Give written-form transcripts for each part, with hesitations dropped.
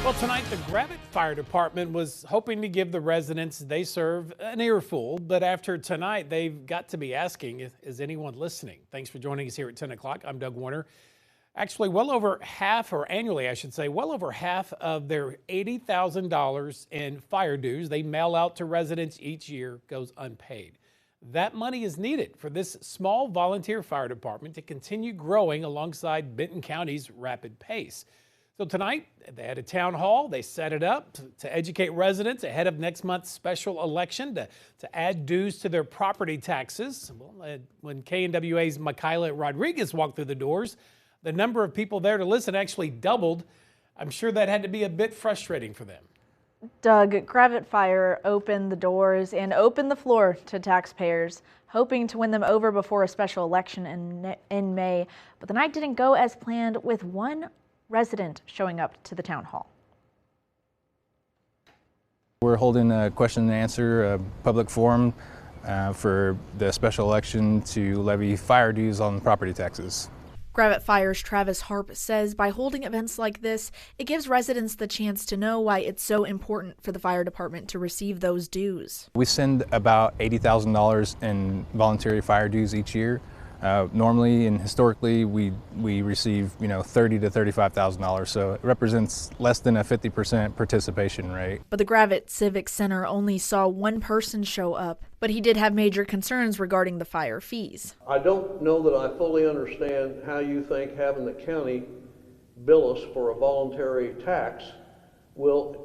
Well, tonight the Gravette Fire Department was hoping to give the residents they serve an earful, but after tonight, they've got to be asking, is anyone listening? Thanks for joining us here at 10 o'clock. I'm Doug Warner. Actually, well over half, or annually, I should say, well over half of their $80,000 in fire dues they mail out to residents each year goes unpaid. That money is needed for this small volunteer fire department to continue growing alongside Benton County's rapid pace. So tonight, they had a town hall. They set it up to educate residents ahead of next month's special election to add dues to their property taxes. Well, when KNWA's Michaela Rodriguez walked through the doors, the number of people there to listen actually doubled. I'm sure that had to be a bit frustrating for them. Doug, Gravette Fire opened the doors and opened the floor to taxpayers, hoping to win them over before a special election in May. But the night didn't go as planned, with one resident showing up to the town hall. We're holding a question and answer, a public forum for the special election to levy fire dues on property taxes. Gravette Fire's Travis Harp says by holding events like this, it gives residents the chance to know why it's so important for the fire department to receive those dues. We send about $80,000 in voluntary fire dues each year. Normally and historically, we receive $30,000 to $35,000, so it represents less than a 50% participation rate. But the Gravette Civic Center only saw one person show up, but he did have major concerns regarding the fire fees. I don't know that I fully understand how you think having the county bill us for a voluntary tax will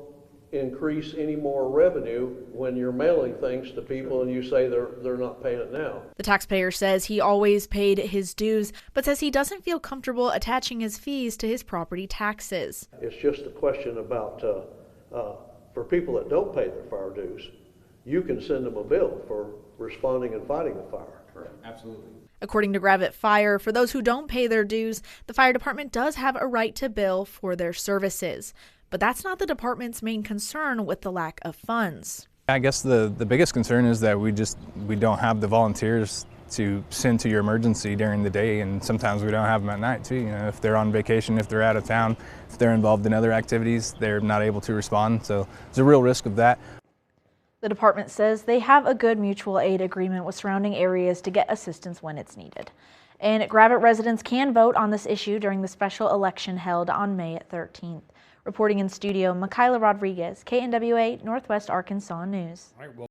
increase any more revenue when you're mailing things to people and you say they're not paying it now. The taxpayer says he always paid his dues, but says he doesn't feel comfortable attaching his fees to his property taxes. It's just a question about for people that don't pay their fire dues, you can send them a bill for responding and fighting the fire. Correct. Absolutely. According to Gravette Fire, for those who don't pay their dues, the fire department does have a right to bill for their services. But that's not the department's main concern with the lack of funds. I guess the biggest concern is that we don't have the volunteers to send to your emergency during the day, and sometimes we don't have them at night too. If they're on vacation, if they're out of town, if they're involved in other activities, they're not able to respond. So there's a real risk of that. The department says they have a good mutual aid agreement with surrounding areas to get assistance when it's needed. And Gravette residents can vote on this issue during the special election held on May 13th. Reporting in studio, Michaela Rodriguez, KNWA Northwest Arkansas News.